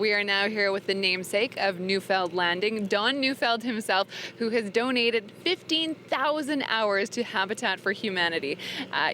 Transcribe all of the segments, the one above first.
We are now here with the namesake of Neufeld Landing, Don Neufeld himself, who has donated 15,000 hours to Habitat for Humanity.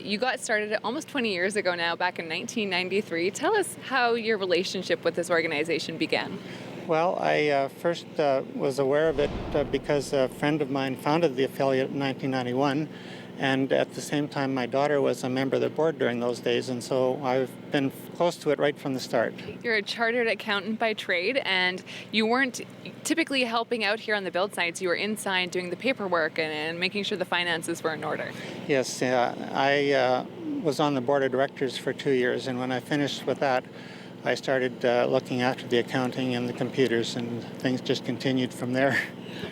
You got started almost 20 years ago now, back in 1993. Tell us how your relationship with this organization began. Well, I first was aware of it because a friend of mine founded the affiliate in 1991, and at the same time my daughter was a member of the board during those days, and so I've been close to it right from the start. You're a chartered accountant by trade, and you weren't typically helping out here on the build sites. You were inside doing the paperwork and making sure the finances were in order. Yes, I was on the board of directors for 2 years, and when I finished with that, I started looking after the accounting and the computers, and things just continued from there.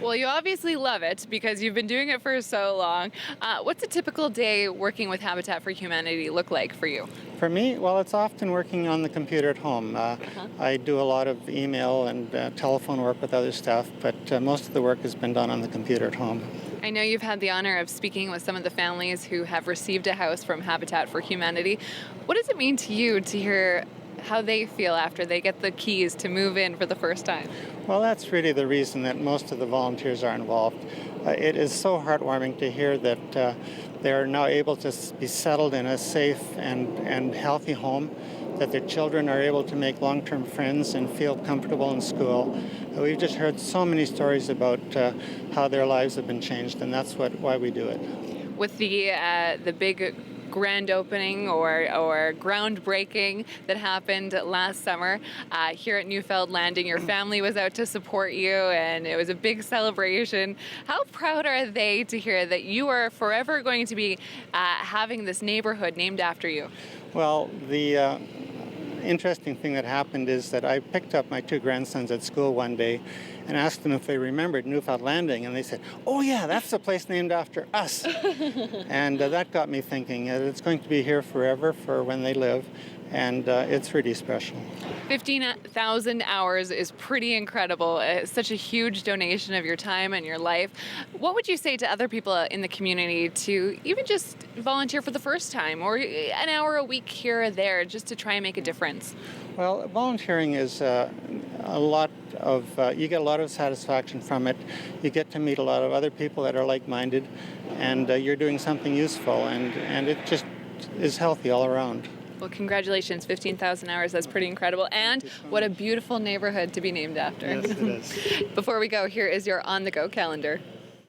Well, you obviously love it because you've been doing it for so long. What's a typical day working with Habitat for Humanity look like for you? For me, well, it's often working on the computer at home. I do a lot of email and telephone work with other staff, but most of the work has been done on the computer at home. I know you've had the honor of speaking with some of the families who have received a house from Habitat for Humanity. What does it mean to you to hear how they feel after they get the keys to move in for the first time? Well, that's really the reason that most of the volunteers are involved. It is so heartwarming to hear that they're now able to be settled in a safe and healthy home, that their children are able to make long-term friends and feel comfortable in school. We've just heard so many stories about how their lives have been changed, and that's why we do it. With the big grand opening or groundbreaking that happened last summer here at Neufeld Landing, your family was out to support you, and it was a big celebration. How proud are they to hear that you are forever going to be having this neighborhood named after you? Well, the interesting thing that happened is that I picked up my 2 grandsons at school one day and asked them if they remembered Neufeld Landing, and they said, "Oh yeah, that's the place named after us." And that got me thinking that it's going to be here forever for when they live, and it's really special. 15,000 hours is pretty incredible. It's such a huge donation of your time and your life. What would you say to other people in the community to even just volunteer for the first time, or an hour a week here or there, just to try and make a difference? Well, volunteering is you get a lot of satisfaction from it. You get to meet a lot of other people that are like-minded, and you're doing something useful, and it just is healthy all around. Well, congratulations, 15,000 hours, that's pretty incredible. And what a beautiful neighborhood to be named after. Yes, it is. Before we go, here is your on-the-go calendar.